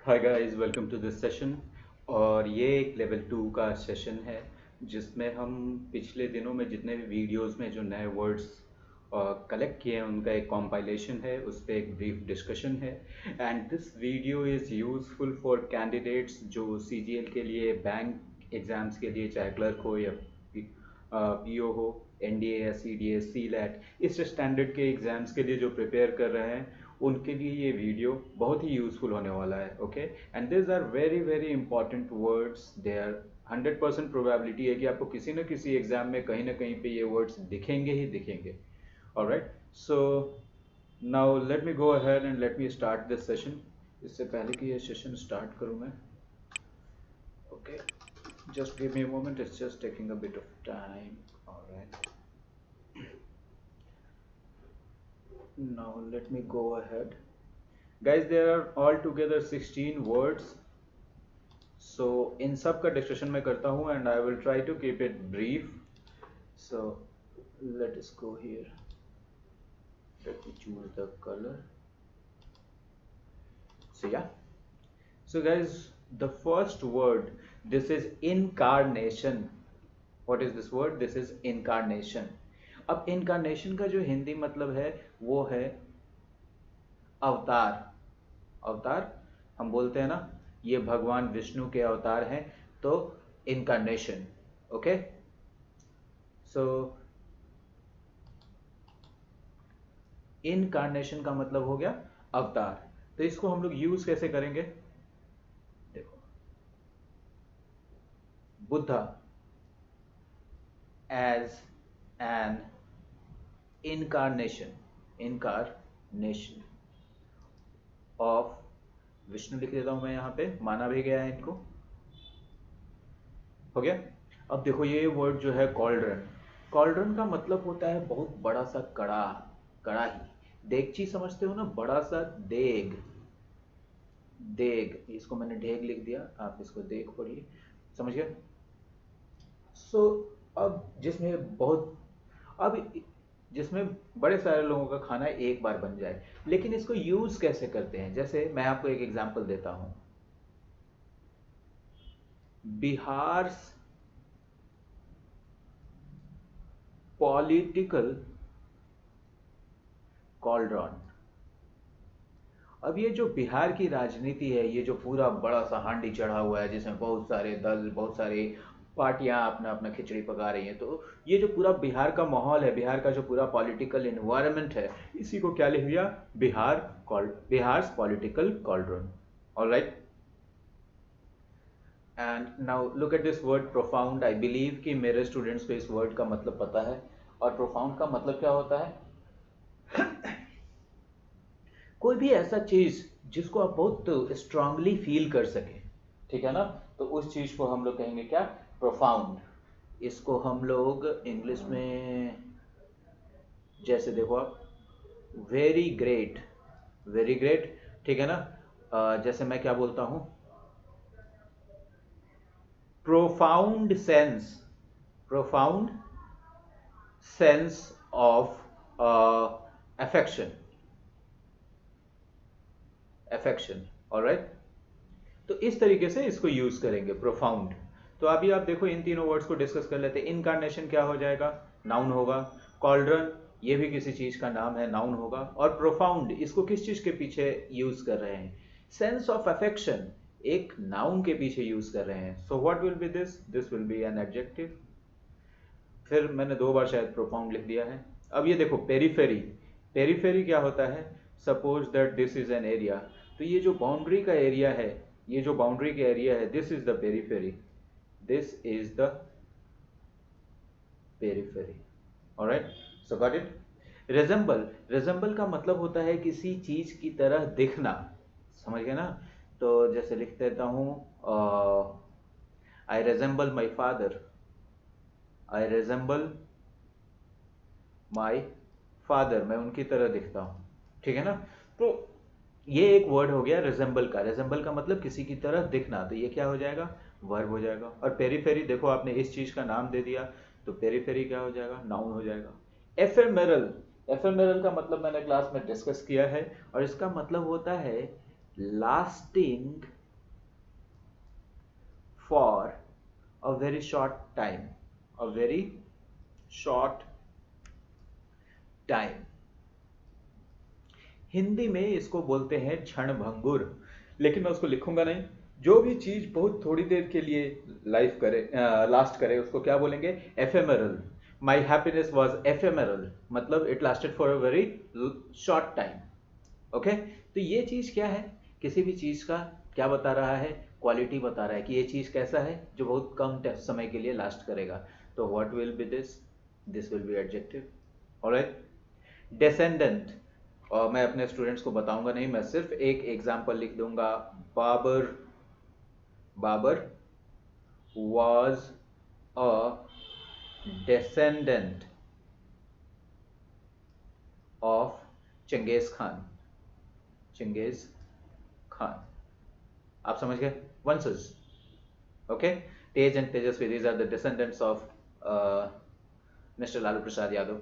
Hi guys, welcome to this session. और ये एक लेवल 2 का सेशन है जिसमें हम पिछले दिनों में जितने भी वीडियोस में जो नए वर्ड्स कलेक्ट किए हैं उनका एक कॉम्पाइलेशन है, उस पर एक ब्रीफ डिस्कशन है। And this video is useful for candidates जो सीजीएल के लिए, बैंक एग्ज़ाम्स के लिए, चाहे क्लर्क हो या पीओ हो, एनडीए या सीडीए, सीलैट, इस स्टैंडर्ड के एग्ज़ाम्स के लिए जो प्रिपेयर कर रहे हैं उनके लिए ये वीडियो बहुत ही यूज़फुल होने वाला है। Okay, and this are very very important words. They are 100% probability है कि आपको किसी न किसी एग्जाम में कहीं ना कहीं पे ये वर्ड्स दिखेंगे ही दिखेंगे। Alright, so now let me go ahead and let me start this session. इससे पहले कि ये सेशन स्टार्ट करूँ मैं, okay, just give me a moment, it's just taking a bit of time. All right, now let me go ahead. Guys, there are altogether 16 words, so in सब का discussion मैं करता हूँ and I will try to keep it brief. So let us go here, let me choose the color. So yeah, so guys, the first word, this is incarnation. What is this word? This is incarnation. अब incarnation का जो हिंदी मतलब है वो है अवतार। अवतार हम बोलते हैं ना, ये भगवान विष्णु के अवतार हैं, तो इनकारनेशन। ओके, सो इनकारनेशन का मतलब हो गया अवतार। तो इसको हम लोग यूज कैसे करेंगे? देखो, Buddha as an incarnation, incarnation of Vishnu लिख देता हूं मैं, यहां पे माना भी गया है इनको। हो गया। अब देखो, ये वर्ड जो है कॉल्ड्रन, कॉल्ड्रन का मतलब होता है बहुत बड़ा सा कड़ा, कड़ाही, देगची समझते हो ना, बड़ा सा देग। देग, इसको मैंने ढेग लिख दिया, आप इसको देग पढ़िए, समझ गए। सो अब जिसमें बहुत, अब जिसमें बड़े सारे लोगों का खाना एक बार बन जाए, लेकिन इसको यूज कैसे करते हैं? जैसे मैं आपको एक एग्जांपल देता हूं, बिहार पॉलिटिकल कॉल्ड्रॉन। अब ये जो बिहार की राजनीति है, ये जो पूरा बड़ा सा हांडी चढ़ा हुआ है जिसमें बहुत सारे दल, बहुत सारी पार्टियां अपना अपना खिचड़ी पका रही हैं, तो ये जो पूरा बिहार का माहौल है, बिहार का जो पूरा पॉलिटिकल इन्वायरमेंट है, इसी को क्या लिख दिया? Bihar political cauldron. Alright, and now look at this word profound. I believe कि मेरे स्टूडेंट्स को इस वर्ड का मतलब पता है। और प्रोफाउंड का मतलब क्या होता है? कोई भी ऐसा चीज जिसको आप बहुत स्ट्रांगली फील कर सके, ठीक है ना, तो उस चीज को हम लोग कहेंगे क्या? प्रोफाउंड। इसको हम लोग इंग्लिश में, जैसे देखो आप, वेरी ग्रेट, वेरी ग्रेट, ठीक है ना। जैसे मैं क्या बोलता हूं? Profound sense, profound sense of affection, affection. Alright, तो इस तरीके से इसको यूज करेंगे, प्रोफाउंड। तो अभी आप देखो, इन तीनों वर्ड्स को डिस्कस कर लेते हैं। इनकारनेशन क्या हो जाएगा? नाउन होगा। कॉल्ड्रन, ये भी किसी चीज का नाम है, नाउन होगा। और प्रोफाउंड, इसको किस चीज के पीछे यूज कर रहे हैं? सेंस ऑफ अफेक्शन, एक नाउन के पीछे यूज कर रहे हैं। So what will be this? This will be an adjective. फिर मैंने 2 बार शायद प्रोफाउंड लिख दिया है। अब ये देखो, पेरीफेरी, पेरीफेरी क्या होता है? Suppose that this is an area, तो ये जो बाउंड्री का एरिया है, ये जो बाउंड्री का एरिया है, this is the periphery, this is the periphery. Alright, so got it. Resemble, resemble का मतलब होता है किसी चीज की तरह दिखना, समझ गए ना। तो जैसे लिख देता हूं, I resemble my father, I resemble my father, मैं उनकी तरह दिखता हूँ, ठीक है ना। तो ये एक वर्ड हो गया रिजेंबल का। रिजेंबल का मतलब किसी की तरह दिखना, तो ये क्या हो जाएगा? वर्ब हो जाएगा। और पेरीफेरी, देखो आपने इस चीज का नाम दे दिया, तो पेरीफेरी क्या हो जाएगा? नाउन हो जाएगा। एफेमेरल, एफेमेरल का मतलब मैंने क्लास में डिस्कस किया है, और इसका मतलब होता है lasting for a very short time, a very short time. Hindi में इसको बोलते हैं क्षणभंगुर, लेकिन मैं उसको लिखूंगा नहीं। जो भी चीज बहुत थोड़ी देर के लिए लाइफ करे, लास्ट करे, उसको क्या बोलेंगे? Ephemeral. My happiness was ephemeral, मतलब it lasted for a very short time. Okay, तो ये चीज क्या है? किसी भी चीज का क्या बता रहा है? क्वालिटी बता रहा है कि ये चीज कैसा है, जो बहुत कम समय के लिए लास्ट करेगा। तो what will be this? This will be adjective. Alright, descendant, और मैं अपने स्टूडेंट्स को बताऊंगा नहीं, मैं सिर्फ एक एग्जांपल लिख दूंगा। Babar, Babar was a descendant of Changez Khan, Changez Khan. आप समझ गए? वंशज। Okay, Tej and Tejashwi, these are the descendants of mister Lalu Prasad Yadav.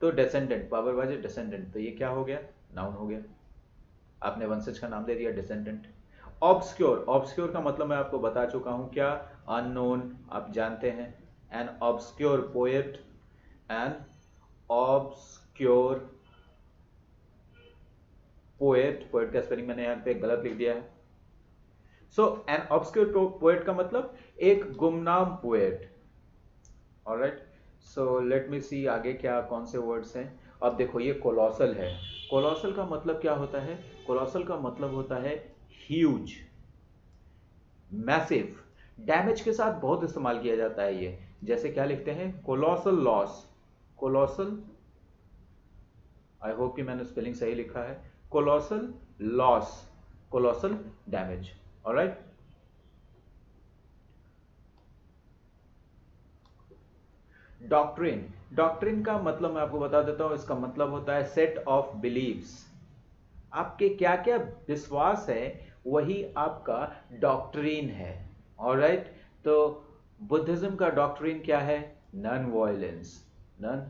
तो descendant, Babar was a descendant, तो ये क्या हो गया? नाउन हो गया। आपने वंशज का नाम दे दिया descendant। ऑब्सक्योर, ऑब्सक्योर का मतलब मैं आपको बता चुका हूं, क्या? अननोन, आप जानते हैं। An obscure poet, an obscure poet, poet का स्पेलिंग मैंने यहाँ पे गलत लिख दिया है। सो एन ऑब्सक्योर पोएट का मतलब एक गुमनाम poet. Alright, so let me see आगे क्या कौन से वर्ड्स हैं। अब देखो, ये कोलोसल है। कोलोसल का मतलब क्या होता है? कोलोसल का मतलब होता है ह्यूज, मैसिव। डैमेज के साथ बहुत इस्तेमाल किया जाता है ये। जैसे क्या लिखते हैं? Colossal loss, colossal, I hope कि मैंने स्पेलिंग सही लिखा है। Colossal loss, colossal damage. Alright, doctrine, doctrine का मतलब मैं आपको बता देता हूं, इसका मतलब होता है सेट ऑफ बिलीव्स। आपके क्या क्या विश्वास है, वही आपका डॉक्ट्रिन है। ऑलराइट, तो बुद्धिज्म का डॉक्ट्रिन क्या है? Non violence, non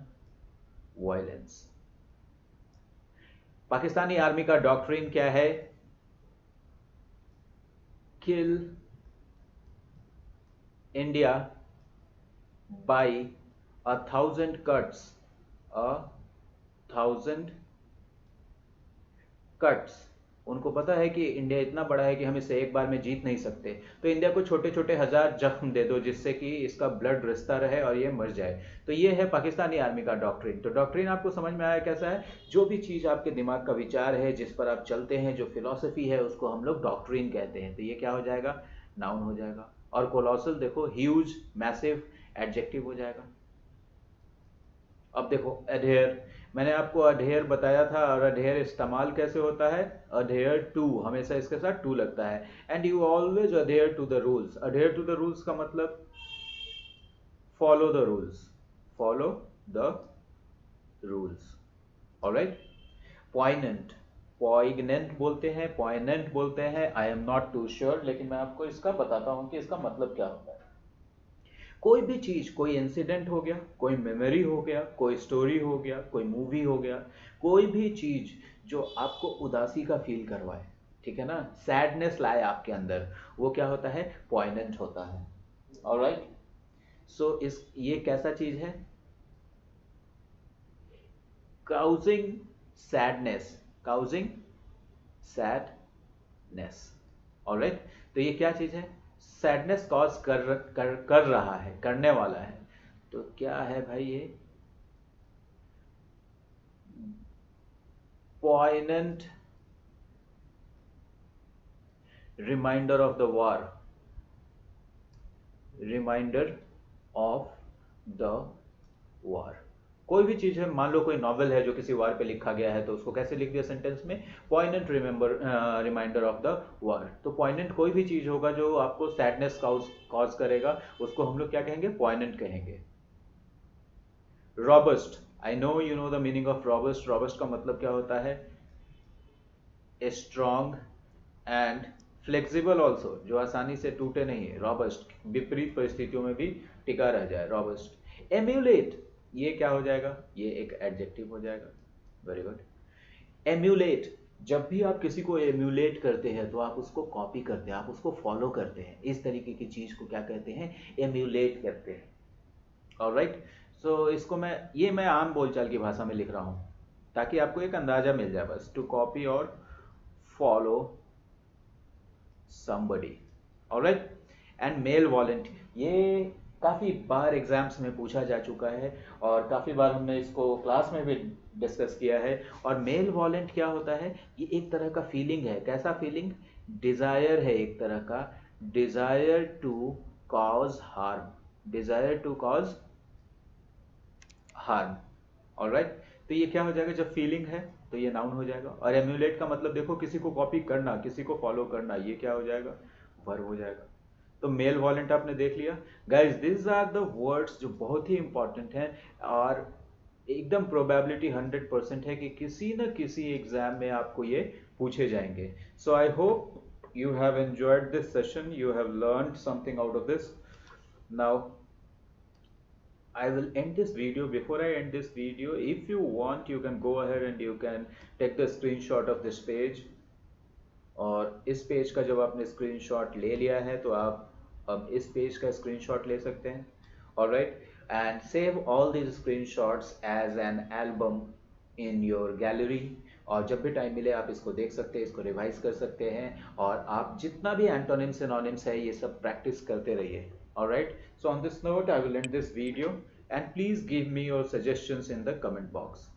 violence. Pakistani army का डॉक्ट्रिन क्या है? किल इंडिया बाय 1,000 cuts, 1,000 cuts। उनको पता है कि इंडिया इतना बड़ा है कि हम इसे एक बार में जीत नहीं सकते, तो इंडिया को छोटे छोटे 1,000 जख्म दे दो, जिससे कि इसका ब्लड रिसता रहे और ये मर जाए। तो ये है पाकिस्तानी आर्मी का डॉक्ट्रिन। तो डॉक्ट्रिन आपको समझ में आया कैसा है? जो भी चीज़ आपके दिमाग का विचार है, जिस पर आप चलते हैं, जो फिलॉसफी है, उसको हम लोग डॉक्ट्रिन कहते हैं। तो ये क्या हो जाएगा? नाउन हो जाएगा। और कोलोसल देखो, ह्यूज, मैसिव, एडजेक्टिव हो जाएगा। अब देखो, अडेयर, मैंने आपको अडेयर बताया था, और अडेयर इस्तेमाल कैसे होता है? अडेयर टू, हमेशा इसके साथ टू लगता है। And you always adhere to the rules. Adhere to the rules का मतलब follow the rules, follow the rules. Alright, poignant, poignant बोलते हैं, पॉइनेंट बोलते हैं, I am not too sure, लेकिन मैं आपको इसका बताता हूं कि इसका मतलब क्या होता है। कोई भी चीज, कोई इंसिडेंट हो गया, कोई मेमोरी हो गया, कोई स्टोरी हो गया, कोई मूवी हो गया, कोई भी चीज जो आपको उदासी का फील करवाए, ठीक है ना, सैडनेस लाए आपके अंदर, वो क्या होता है? पॉइनेंट होता है। ऑलराइट, सो इस ये कैसा चीज है? Causing sadness, causing sadness. Alright, तो ये क्या चीज है? सैडनेस कॉज कर रहा है, करने वाला है। तो क्या है भाई ये? Poignant reminder of the war, reminder of the war. कोई भी चीज है, मान लो कोई नॉवेल है जो किसी वार पे लिखा गया है, तो उसको कैसे लिख दिया सेंटेंस में? पॉइनेंट रिमाइंडर ऑफ द वॉर। तो पॉइनेंट कोई भी चीज होगा जो आपको सैडनेस कॉज करेगा, उसको हम लोग क्या कहेंगे? पॉइनेंट कहेंगे। Robust, I know you know the meaning of robust. Robust का मतलब क्या होता है? स्ट्रॉन्ग एंड फ्लेक्सिबल ऑल्सो, जो आसानी से टूटे नहीं। रॉबस्ट, विपरीत परिस्थितियों में भी टिका रह जाए, रॉबस्ट। एम्यूलेट, ये क्या हो जाएगा? ये एक एडजेक्टिव हो जाएगा। Very good. एम्यूलेट, जब भी आप किसी को एम्यूलेट करते हैं तो आप उसको कॉपी करते हैं, आप उसको फॉलो करते हैं। इस तरीके की चीज़ को क्या कहते हैं? एम्यूलेट करते हैं। ऑलराइट। सो इसको मैं आम बोलचाल की भाषा में लिख रहा हूँ ताकि आपको एक अंदाजा मिल जाए, बस टू कॉपी और follow somebody। Alright. And malevolent, ये काफ़ी बार एग्जाम्स में पूछा जा चुका है और काफ़ी बार हमने इसको क्लास में भी डिस्कस किया है। और मेल वॉलेंट क्या होता है? ये एक तरह का फीलिंग है। कैसा फीलिंग? डिज़ायर है एक तरह का। Desire to cause harm. Desire to cause harm. Alright. तो ये क्या हो जाएगा? जब फीलिंग है तो ये नाउन हो जाएगा। और एम्यूलेट का मतलब देखो, किसी को कॉपी करना, किसी को फॉलो करना, ये क्या हो जाएगा? वर्ब हो जाएगा। तो मेल वॉलेंट आपने देख लिया। Guys this are the words जो बहुत ही इंपॉर्टेंट हैं और एकदम प्रोबेबिलिटी 100% है कि किसी न किसी एग्जाम में आपको ये पूछे जाएंगे। So I hope you have enjoyed this session, you have learned something out of this. Now I will end this video. Before I end this video, if you want, you can go ahead and you can take the screenshot of this page। और इस page का जब आपने screenshot ले लिया है तो आप अब इस पेज का स्क्रीनशॉट ले सकते हैं। Alright. And save all these screenshots as an album in your gallery. और जब भी टाइम मिले आप इसको देख सकते हैं, इसको रिवाइज कर सकते हैं और आप जितना भी एंटोनिम्स सिनोनिम्स है ये सब प्रैक्टिस करते रहिए। Alright. So on this note I will and this video and please give me your suggestions in the comment box.